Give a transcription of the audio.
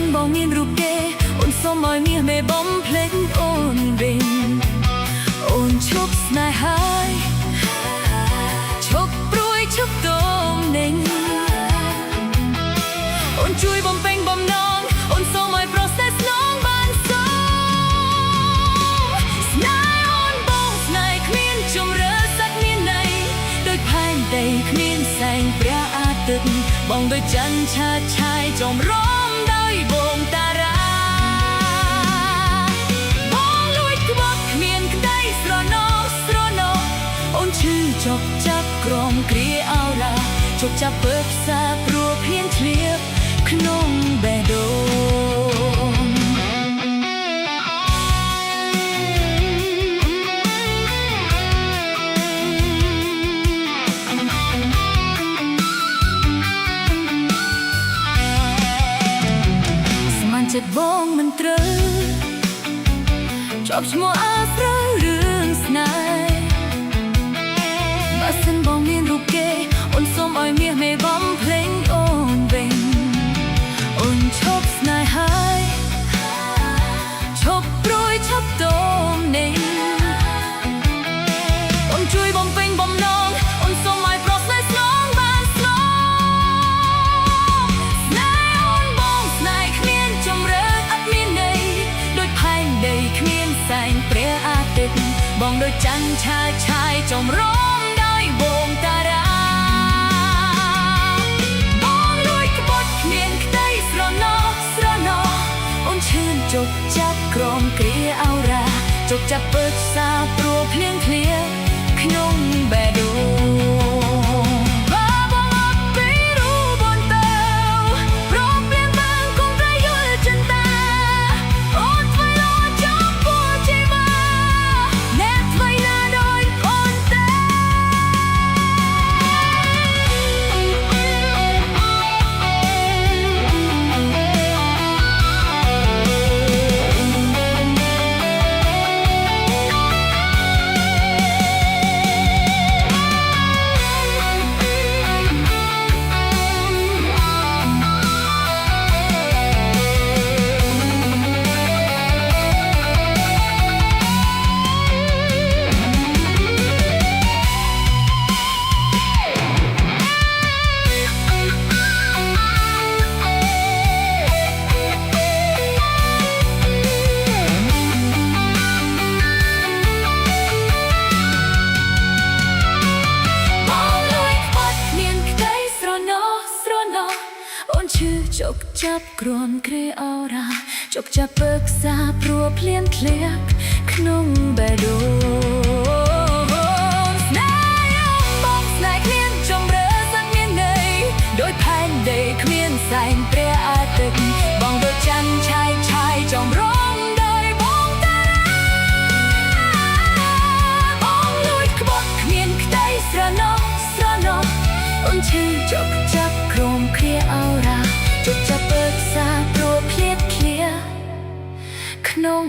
នបងមានរូបគេអូនសូមឲ្យមាសមេបំភ្លេចអូនវិញអូនឈប់ស្នេហាឈប់ព្រួយឈប់តមនេញអូនជួយបំពេញបំណងអូនសូមឲ្យប្រសេះស្នងបានសងស្នេហ៍អូនបងស្នេហ៍គ្មានជម្រើសសាច់មានន័យដូចផែនដីគ្មានแสงព្រះអាទិត្យបងដូចច័ន្ទឆើតឆាយចំរំដោយបងតារាបងលួចក្បត់គ្មានក្តីស្រណោស្រណោអូនឈឺចប់ចាប់ក្រមគ្រាអោរាជប់ចាប់ពើផ្សាព្រោះភ្លៀងធ្លាក់ក្នុងបេះដូងចិត្តបងមិនត្រូវជាប់ឈ្មោះអាស្រូវរឿងស្នេហ៍បើសិនបងមានរូបគេអូនសូមឲ្យមាសមេបំភ្លេងអូនវិញអូនឈប់ស្នេហាឈប់ព្រួយឈប់តមនេញអូនជួយបំពេញបំណងអូនសូមឲ្យប្រសេះស្នងបានស្នងស្នេហ៍អូនបងស្នេហ៍គ្មានជម្រើសអត់មានន័យដូចផែនដីគ្មានแสงព្រះអាទិត្យបងដូចច័ន្ទឆើតឆាយចំរំដោយបងតារាបងលួចក្បត់គ្មានក្តីស្រណោស្រណោអូនឈឺជប់ចាប់ក្រមគ្រាអោរាជប់ចាប់ពើផ្សាព្រោះភ្លៀងធ្លាក់ក្នុងបេះដូងបងអត់ពីរូបអូនទៅព្រមព្រៀងបានគង់តែយល់ចិនតាអូនធ្វើលោចំពោះជីវាអ្នកធ្វើណាដោយអូនទេជប់ចាប់ក្រមគ្រាអោរាជប់ចាប់ពើផ្សាព្រោះភ្លៀងធ្លាក់ក្នុងបេះដូងស្នេហ៍បងស្នេហ៍គ្មានជម្រើសអត់មានន័យដូចផែនដីគ្មានแสงព្រះអាទិត្យបងដូចច័ន្ទឆាយឆាយចំរំដោយបងតារាបងលួចក្បត់គ្មានក្តីស្រណោស្រណោអូនឈឺជប់ចាប់ក្រមគ្រាអោរាជប់ចាប់ពើផ្សាព្រោះភ្លៀងធ្លាក់ក្នុង